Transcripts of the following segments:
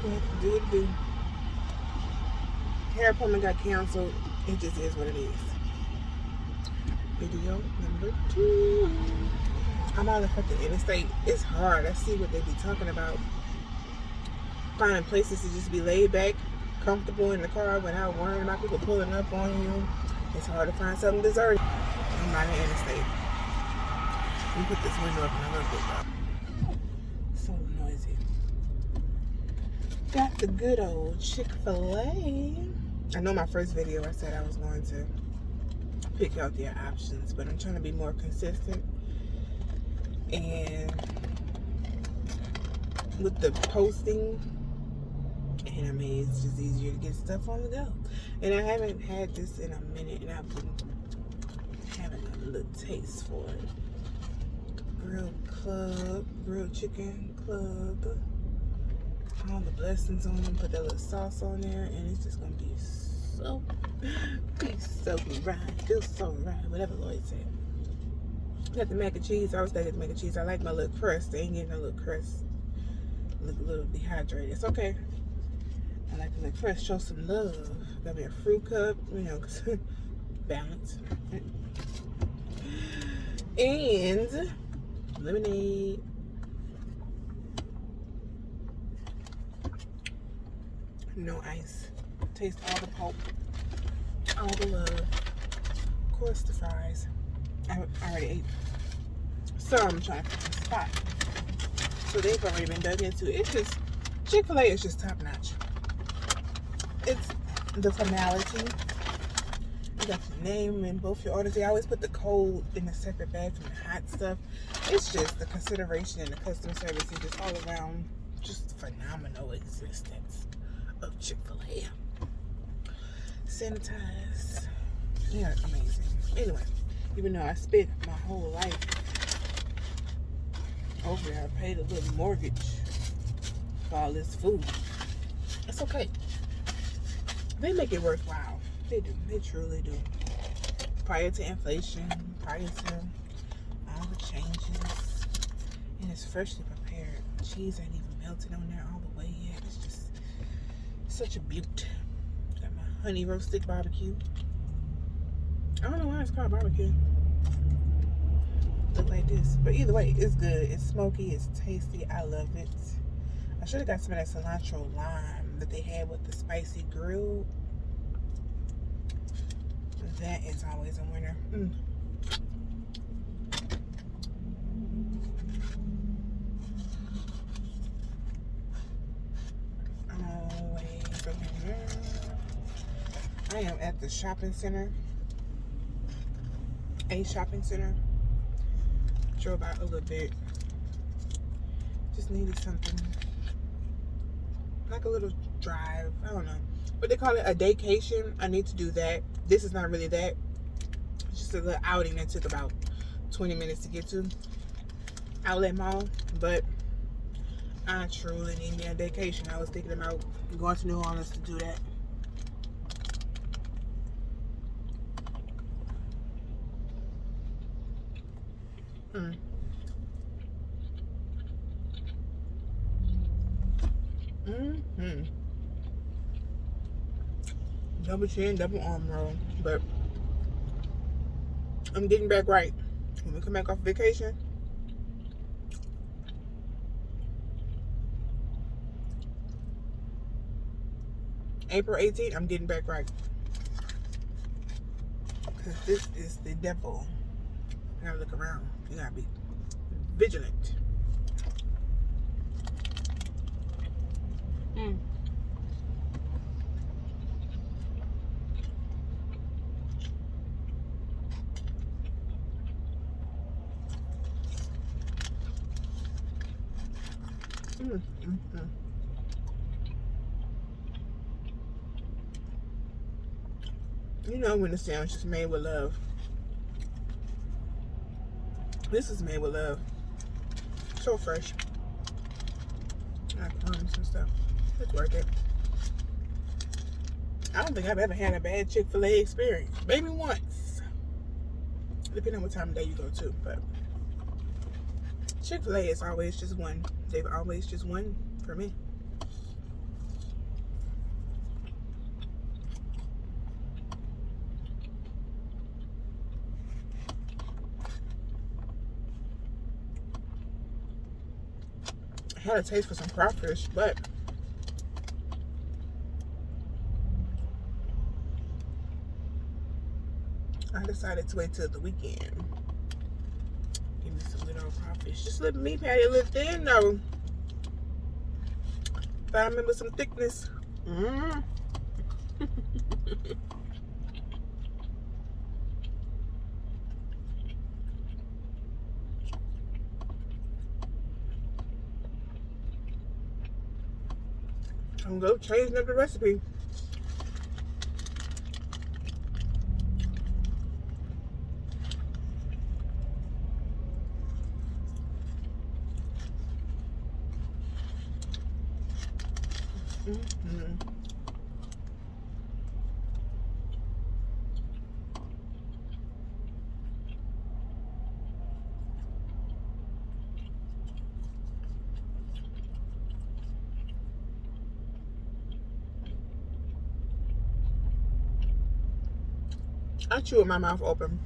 So I have to do what to do. Hair appointment got canceled. It just is what it is. Video number 2. I'm on the fucking interstate. It's hard. I see what they be talking about. Finding places to just be laid back, comfortable in the car without worrying about people pulling up on you. It's hard to find something deserted. I'm on the interstate. Let me put this window up in a little bit though. So noisy. Got the good old Chick-fil-A. I know my first video I said I was going to pick healthier options, but I'm trying to be more consistent. And with the posting, and I mean, it's just easier to get stuff on the go. And I haven't had this in a minute, and I've been having a little taste for it. Grilled chicken club. All the blessings on them, put that little sauce on there, and it's just gonna be so right, feel so right, whatever Lloyd said. Got the mac and cheese. I always gotta get the mac and cheese. I like my little crust. They ain't getting a little crust. Look a little dehydrated. It's okay. I like the little crust. Show some love. Got me a fruit cup, you know, cause balance. And lemonade. No ice. Taste all the pulp, all the love. Of course, the fries. I already ate some. I'm trying to pick a spot. So they've already been dug into. It's just, Chick-fil-A is just top notch. It's the formality. You got your name in both your orders. They always put the code in a separate bag from the hot stuff. It's just the consideration and the customer service is just all around just phenomenal existence of Chick-fil-A. Sanitized. Yeah, amazing. Anyway, even though I spent my whole life over there, I paid a little mortgage for all this food. It's okay. They make it worthwhile. They do. They truly do. Prior to inflation, prior to all the changes, and it's freshly prepared. Cheese ain't even melted on there all the way yet. It's just such a beaut. Got my honey roasted barbecue. I don't know why it's called barbecue. Look like this. But either way, it's good. It's smoky. It's tasty. I love it. I should have got some of that cilantro lime that they had with the spicy grill. That is always a winner. Always a winner. I am at the shopping center. A shopping center. Drove out a little bit. Just needed something. Like a little drive. I don't know. But they call it a daycation. I need to do that. This is not really that. It's just a little outing that took about 20 minutes to get to. Outlet Mall. But I truly need me a vacation. I was thinking about going to New Orleans to do that. Double chin, double arm roll. But I'm getting back right. When we come back off vacation, April 18th, I'm getting back right. Because this is the devil. You gotta look around. You gotta be vigilant. You know when the sandwich is made with love. This is made with love. So fresh. Got crumbs and stuff. It's worth it. I don't think I've ever had a bad Chick-fil-A experience. Maybe once. Depending on what time of day you go to. But Chick-fil-A is always just one. They've always just won for me. I had a taste for some crawfish, but I decided to wait till the weekend. Give me some good old crawfish. Just let me patty a little thin though. If I remember some thickness. I'm gonna go changing up the recipe. I chew with my mouth open.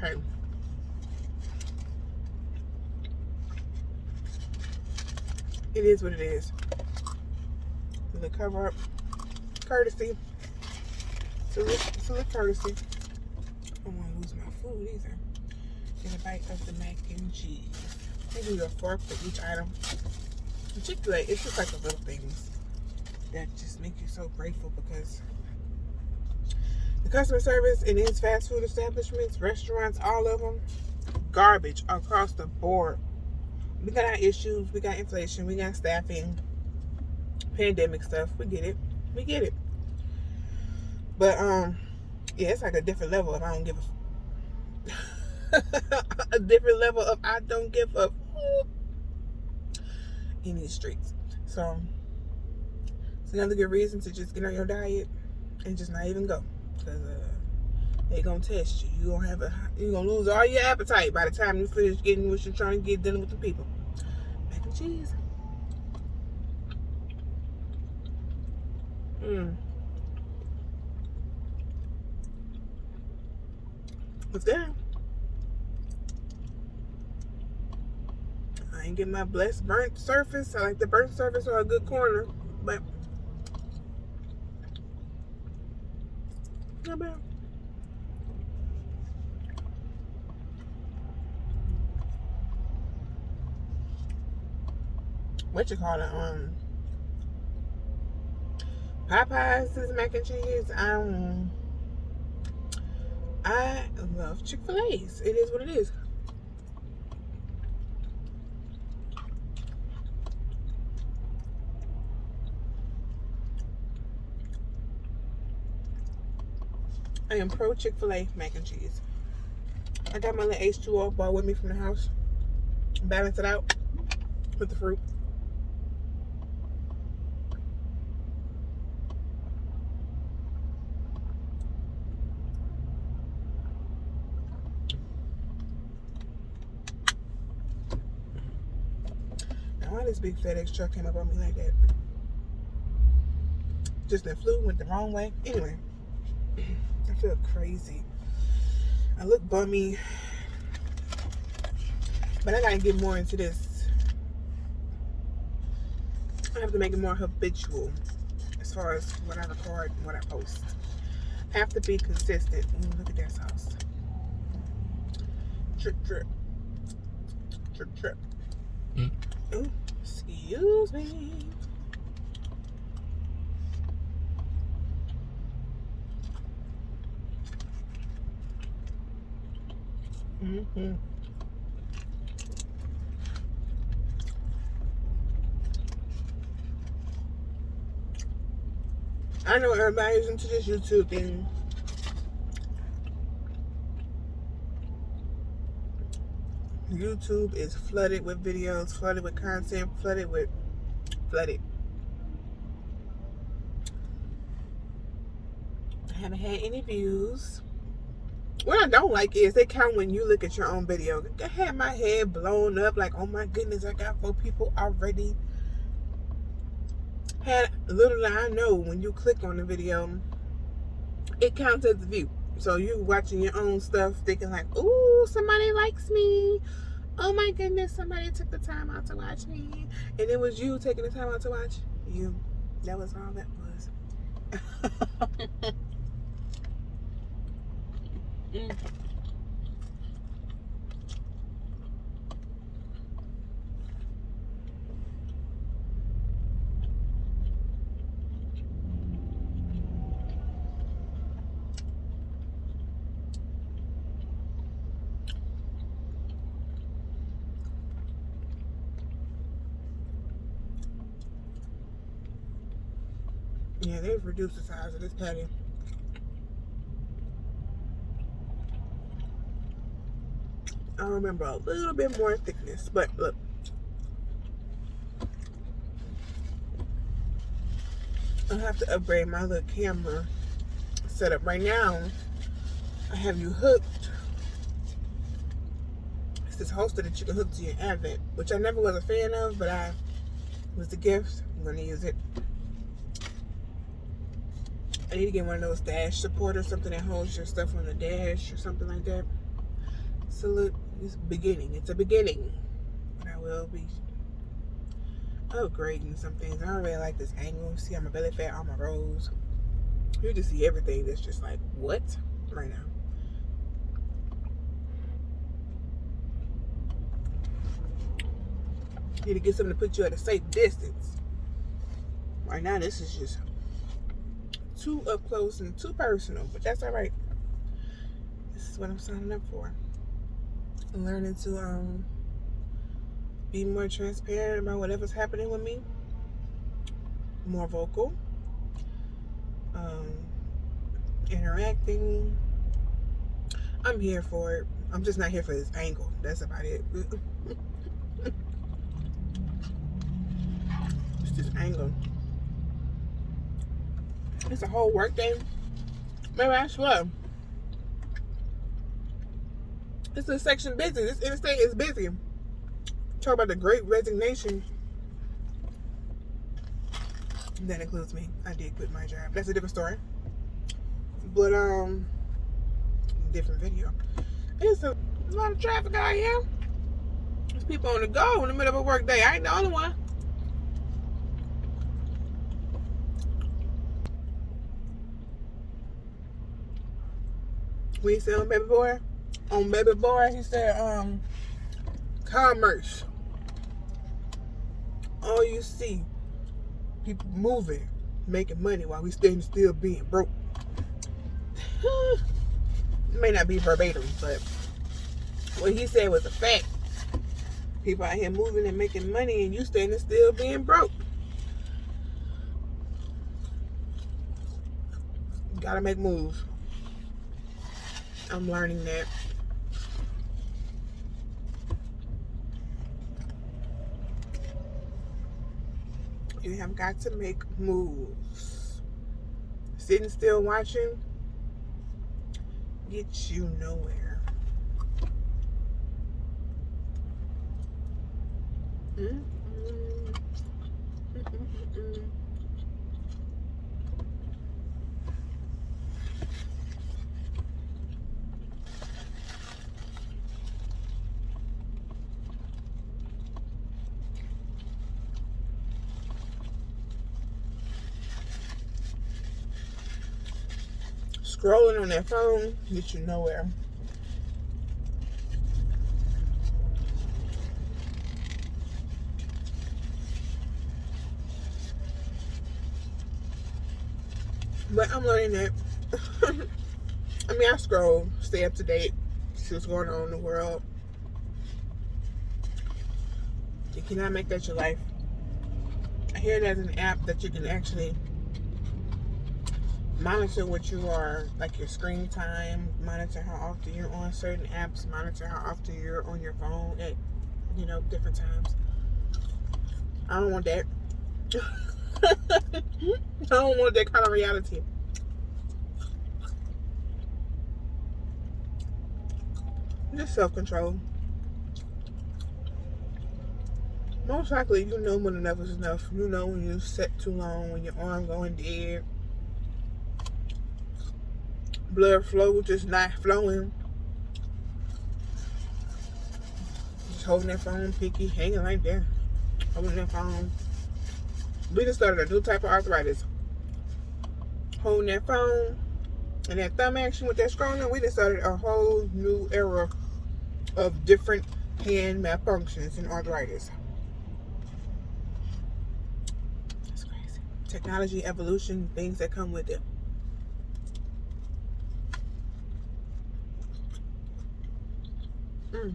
Hey. It is what it is. The cover up. Courtesy. Salute courtesy. I don't want to lose my food either. Get a bite of the mac and cheese. They give you a fork for each item. Chick-fil-A, it's just like the little things that just make you so grateful, because the customer service in these fast food establishments, restaurants, all of them, garbage across the board. We got our issues, we got inflation, we got staffing, pandemic stuff. We get it. We get it. But yeah, it's like a different level of I don't give a a different level of I don't give a in these streets. So it's another good reason to just get on your diet and just not even go, because they gonna test you. You're gonna lose all your appetite by the time you finish getting what you're trying to get done with the people. Mac and cheese. What's that? I ain't getting my blessed burnt surface. I like the burnt surface or a good corner, but not bad. What you call it? Popeyes mac and cheese. I love Chick-fil-A's. It is what it is. I am pro Chick-fil-A mac and cheese. I got my little H2O bar with me from the house. Balance it out with the fruit. Now, why this big FedEx truck came up on me like that? Just the flu went the wrong way. Anyway, I feel crazy. I look bummy, but I gotta get more into this. I have to make it more habitual as far as what I record and what I post. I have to be consistent. Ooh, look at that sauce. Drip, drip. Drip, drip. Ooh, excuse me. I know everybody's into this YouTube thing. YouTube is flooded with videos, flooded with content, flooded. I haven't had any views. What I don't like is they count when you look at your own video. I had my head blown up like, oh my goodness, I got 4 people already. Had little did I know, when you click on the video, it counts as a view. So you watching your own stuff thinking like, ooh, somebody likes me. Oh my goodness, somebody took the time out to watch me. And it was you taking the time out to watch you. That was all that was. Yeah, they've reduced the size of this patty. I remember a little bit more thickness, but look. I'll have to upgrade my little camera setup. Right now, I have you hooked. It's this holster that you can hook to your Advent, which I never was a fan of, but it was a gift. I'm going to use it. I need to get one of those dash supporters, something that holds your stuff on the dash or something like that. So look, it's beginning. It's a beginning. But I will be upgrading some things. I don't really like this angle. See how my belly fat on my rolls. You just see everything that's just like, what? Right now. You need to get something to put you at a safe distance. Right now, this is just too up close and too personal, but that's all right. This is what I'm signing up for. I'm learning to be more transparent about whatever's happening with me, more vocal, interacting. I'm here for it. I'm just not here for this angle. That's about it. It's this angle. It's a whole work day. Maybe I swear. This section busy. This interstate is busy. Talk about the Great Resignation. That includes me. I did quit my job. That's a different story. But different video. It's a lot of traffic out here. There's people on the go in the middle of a work day. I ain't the only one. We said on Baby Boy. On Baby Boy, he said, commerce. All you see, people moving, making money while we standing still being broke. It may not be verbatim, but what he said was a fact. People out here moving and making money and you standing still being broke. You gotta make moves. I'm learning that. You have got to make moves. Sitting still watching gets you nowhere. Scrolling on that phone gets you nowhere. But I'm learning that. I mean, I scroll, stay up to date, see what's going on in the world. You cannot make that your life. I hear there's an app that you can actually monitor what you are, like your screen time, monitor how often you're on certain apps, monitor how often you're on your phone at, different times. I don't want that. I don't want that kind of reality. Just self-control. Most likely, you know when enough is enough. You know when you set too long, when your arm going dead, blood flow just not flowing. Just holding that phone, picky, hanging right there, holding that phone. We just started a new type of arthritis. Holding that phone and that thumb action with that scrolling, we just started a whole new era of different hand malfunctions and arthritis. That's crazy. Technology, evolution, things that come with it. Mm.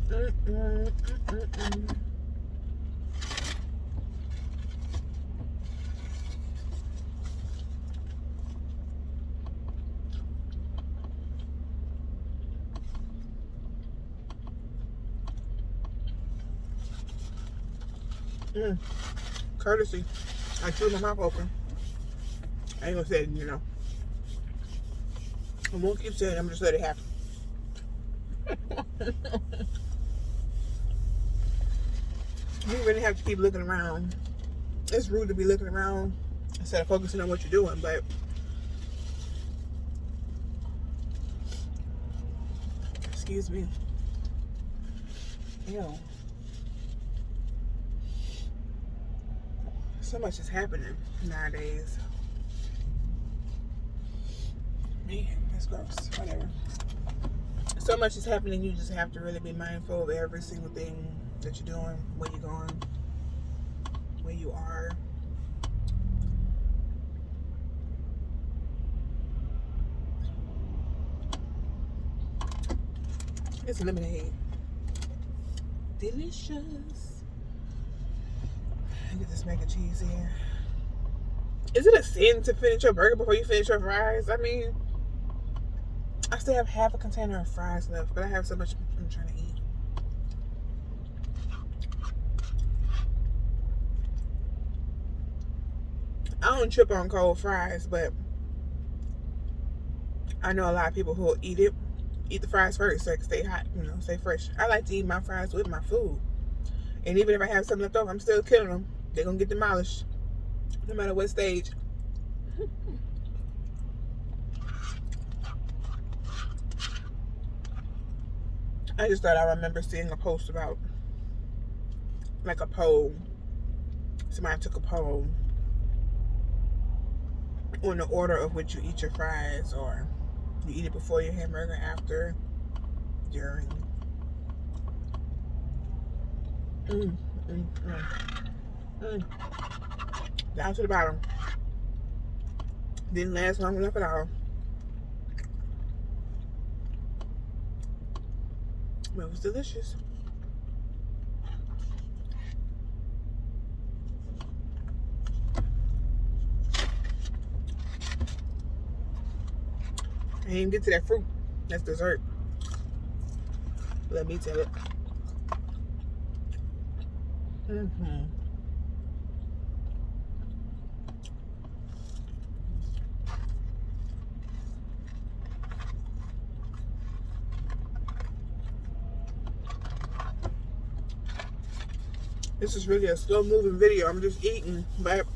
Mm, mm, mm, mm, mm. Courtesy. I chewed my mouth open. I ain't gonna say it, you know. I won't keep saying it, I'm just let it happen. You really have to keep looking around. It's rude to be looking around instead of focusing on what you're doing, but excuse me. Ew. So much is happening nowadays. Man, that's gross. Whatever. So much is happening, you just have to really be mindful of every single thing that you're doing, where you're going, where you are. It's lemonade. Delicious. Get this mac and cheese here. Is it a sin to finish your burger before you finish your fries? I mean, I still have half a container of fries left, but I have so much I'm trying to eat. I don't trip on cold fries, but I know a lot of people who will eat the fries first so it can stay hot, stay fresh. I like to eat my fries with my food. And even if I have something left over, I'm still killing them. They're going to get demolished, no matter what stage. I just thought I remember seeing a post about, like a poll. Somebody took a poll on the order of which you eat your fries, or you eat it before your hamburger, after, during. Down to the bottom. Didn't last long enough at all. But it was delicious. I didn't get to that fruit. That's dessert. Let me tell it. This is really a slow moving video. I'm just eating, but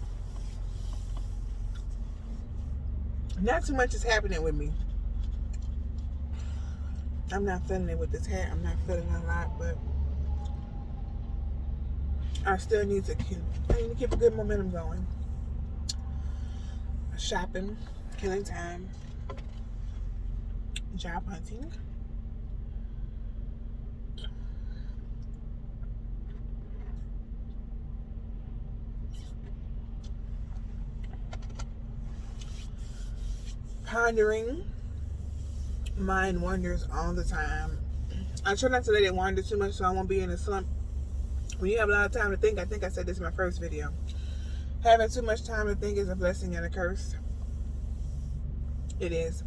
not too much is happening with me. I'm not feeling it with this hat. I'm not feeling a lot, but I still need to keep a good momentum going. Shopping, killing time, job hunting. Pondering. Mind wanders all the time. I try not to let it wander too much so I won't be in a slump. When you have a lot of time to think, I think I said this in my first video, having too much time to think is a blessing and a curse. It is.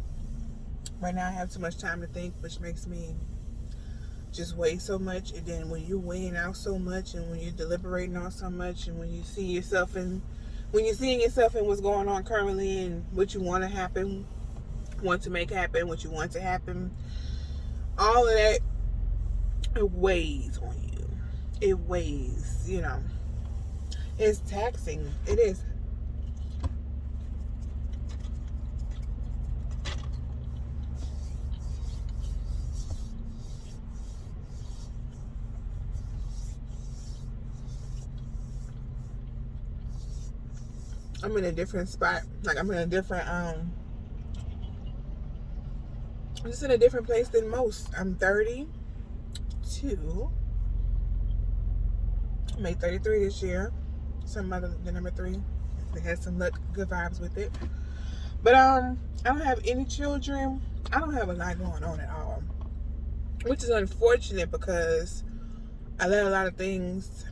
Right now I have too much time to think, which makes me just weigh so much. And then when you're weighing out so much, and when you're deliberating on so much, and when you see yourself in when you're seeing yourself and what's going on currently and what you want to happen, want to make happen, what you want to happen, all of that, it weighs on you. It weighs, you know. It's taxing. It is. I'm in a different spot. Like, I'm in a different, I'm just in a different place than most. I'm 32. I made 33 this year. Some other the number 3. It has some luck, good vibes with it. But I don't have any children. I don't have a lot going on at all, which is unfortunate because I let a lot of things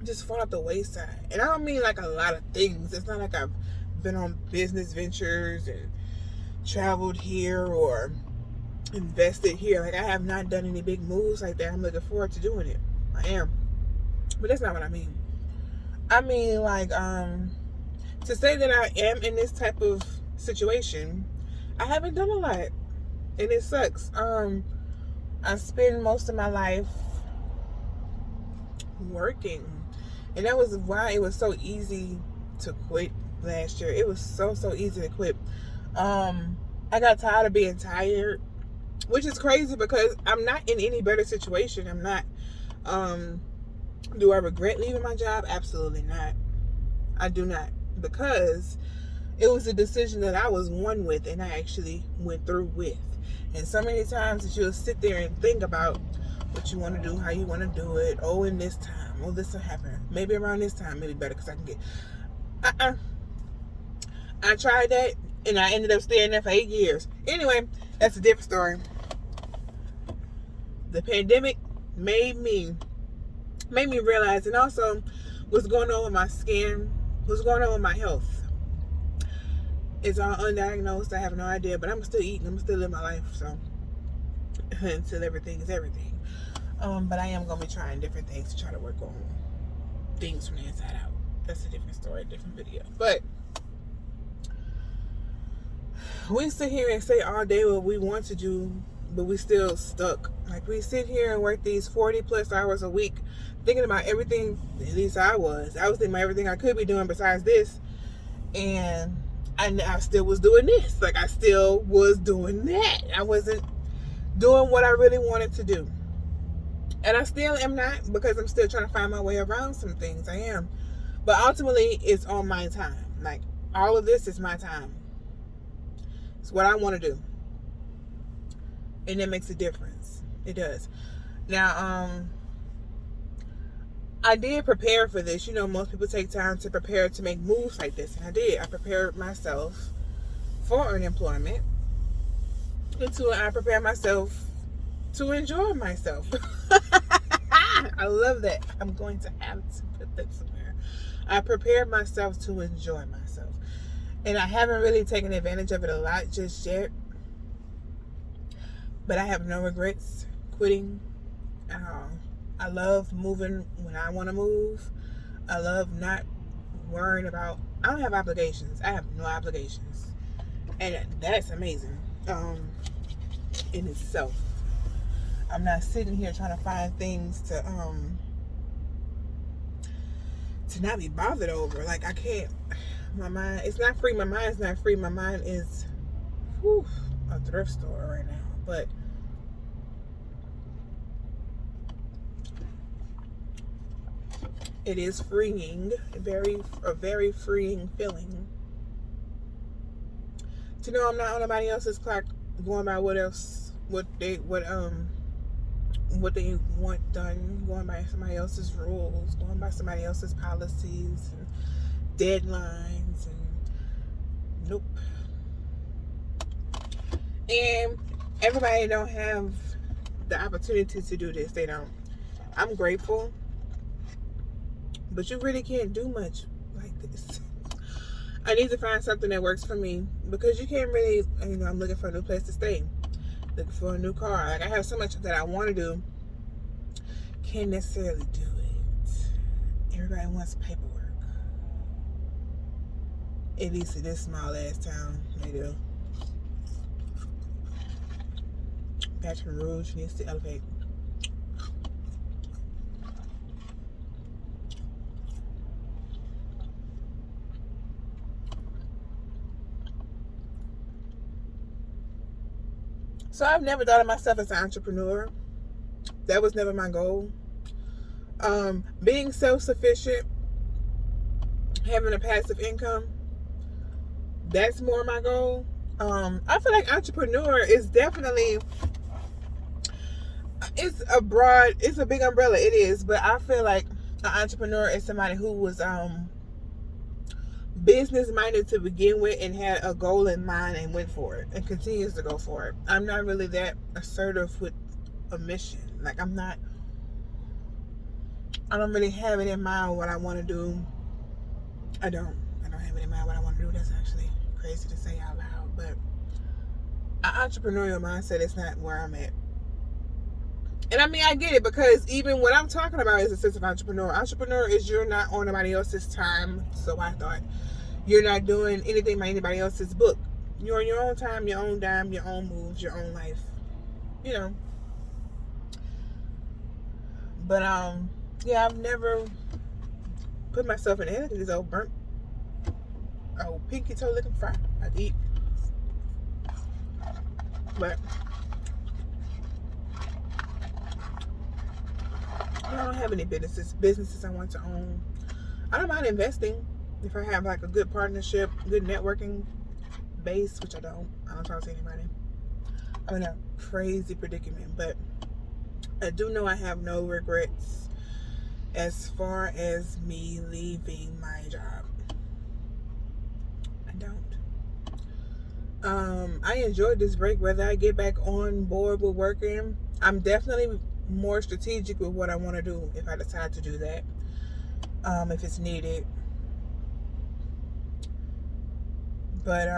just fall off the wayside. And I don't mean like a lot of things. It's not like I've been on business ventures and traveled here or invested here. Like, I have not done any big moves like that. I'm looking forward to doing it. I am. But that's not what I mean. I mean, like, to say that I am in this type of situation, I haven't done a lot. And it sucks. I spend most of my life working. And that was why it was so easy to quit last year. It was so easy to quit. I got tired of being tired, which is crazy because I'm not in any better situation. I'm not. Do I regret leaving my job? Absolutely not. I do not, because it was a decision that I was one with and I actually went through with. And so many times that you'll sit there and think about what you want to do, how you want to do it. Oh, in this time. Oh, this will happen. Maybe around this time, maybe better because I can get. I tried that and I ended up staying there for 8 years. Anyway, that's a different story. The pandemic made me realize, and also what's going on with my skin, what's going on with my health. It's all undiagnosed. I have no idea, but I'm still eating. I'm still living my life. So until everything is everything. But I am gonna be trying different things to try to work on things from the inside out. That's a different story, a different video. But we sit here and say all day what we want to do, but we still stuck. Like, we sit here and work these 40 plus hours a week thinking about everything. At least I was thinking about everything I could be doing besides this, and I still was doing this. Like, I still was doing that. I wasn't doing what I really wanted to do. And I still am not, because I'm still trying to find my way around some things. I am. But ultimately, it's on my time. Like, all of this is my time. It's what I want to do. And it makes a difference. It does. Now, I did prepare for this. You know, most people take time to prepare to make moves like this. And I did. I prepared myself for unemployment. Until I prepared myself to enjoy myself. I love that. I'm going to have to put that somewhere. I prepared myself to enjoy myself. And I haven't really taken advantage of it a lot just yet. But I have no regrets quitting at all. I love moving when I want to move. I love not worrying about. I don't have obligations. I have no obligations. And that's amazing. In itself. I'm not sitting here trying to find things to not be bothered over. Like, I can't. My mind, it's not free. My mind's not free. My mind is a thrift store right now. But it is freeing, a very freeing feeling to know I'm not on nobody else's clock, going by what they want done, going by somebody else's rules, going by somebody else's policies and deadlines, and nope. And everybody don't have the opportunity to do this. They don't. I'm grateful, but you really can't do much like this. I need to find something that works for me, because you can't really, I'm looking for a new place to stay, looking for a new car. Like, I have so much that I want to do, can't necessarily do it. Everybody wants paperwork. At least in this small ass town, they do. Baton Rouge needs to elevate. So I've never thought of myself as an entrepreneur. That was never my goal. Being self-sufficient, having a passive income, that's more my goal. I feel like entrepreneur is definitely, it's a big umbrella. It is, but I feel like an entrepreneur is somebody who was business minded to begin with and had a goal in mind and went for it and continues to go for it. I'm not really that assertive with a mission. Like I don't really have it in mind what I want to do. I don't have it in mind what I want to do. That's actually crazy to say out loud, but an entrepreneurial mindset is not where I'm at. And I mean, I get it, because even what I'm talking about is a sense of entrepreneur. Entrepreneur is you're not on anybody else's time. So I thought, you're not doing anything by anybody else's book. You're on your own time, your own dime, your own moves, your own life. You know. But yeah, I've never put myself in anything. This old burnt, pinky toe looking fry I'd eat. But I don't have any businesses I want to own. I don't mind investing if I have like a good partnership, good networking base, which I don't talk to anybody. I'm in a crazy predicament, but I do know I have no regrets as far as me leaving my job. I don't. I enjoyed this break. Whether I get back on board with working, I'm definitely more strategic with what I want to do if I decide to do that, if it's needed. But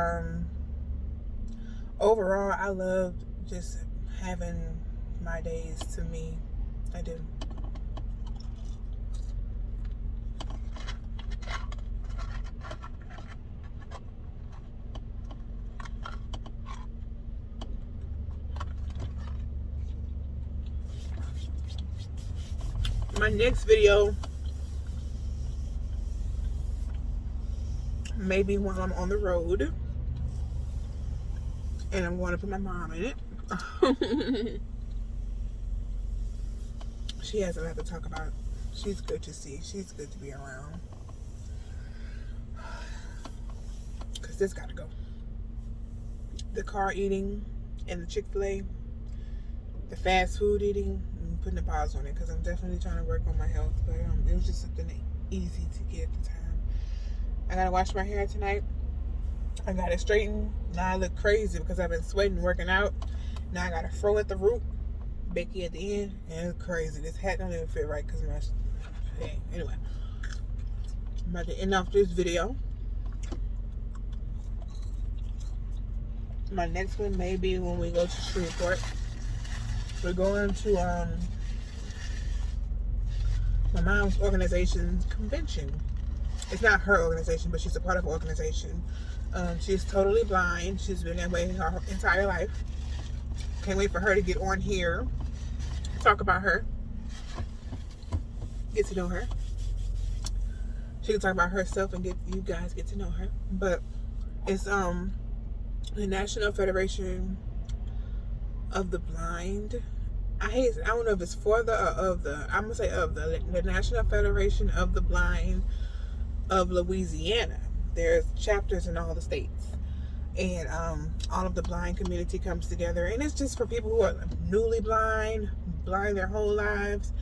overall, I love just having my days to me. I do. My next video maybe while I'm on the road, and I'm going to put my mom in it. She has a lot to talk about. She's good to see. She's good to be around. Because this got to go. The car eating and the Chick-fil-A, the fast food eating, I'm putting a pause on it because I'm definitely trying to work on my health. But it was just something easy to get at the time. I got to wash my hair tonight. I got it straightened. Now I look crazy because I've been sweating, working out. Now I got a fro at the root, Becky at the end, and it's crazy. This hat don't even fit right because my... Hey, anyway. I'm about to end off this video. My next one may be when we go to Shreveport. We're going to my mom's organization's convention. It's not her organization, but she's a part of an organization. She's totally blind. She's been that way her entire life. Can't wait for her to get on here, talk about her, get to know her. She can talk about herself and you guys get to know her. But it's the National Federation of the Blind. I don't know if it's for the or of the. I'm gonna say of the National Federation of the Blind of Louisiana. There's chapters in all the states, and all of the blind community comes together, and it's just for people who are newly blind their whole lives,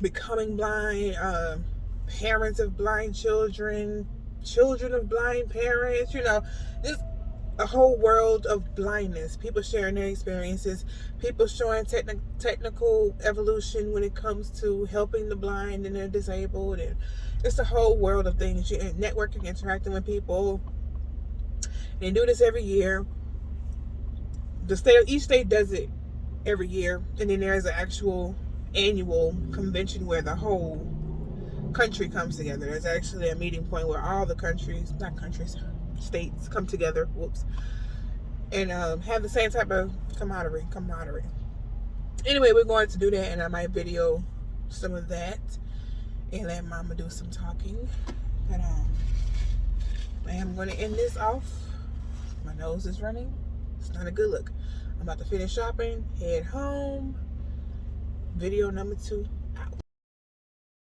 becoming blind, parents of blind children of blind parents, just a whole world of blindness, people sharing their experiences, people showing technical evolution when it comes to helping the blind and the disabled, and it's a whole world of things. Networking, interacting with people. They do this every year. Each state does it every year, and then there's an actual annual convention where the whole country comes together. There's actually a meeting point where all the countries, not countries, states come together, whoops, and have the same type of camaraderie. Anyway, we're going to do that, and I might video some of that and let Mama do some talking. But I am going to end this off. My nose is running. It's not a good look. I'm about to finish shopping, head home. Video number 2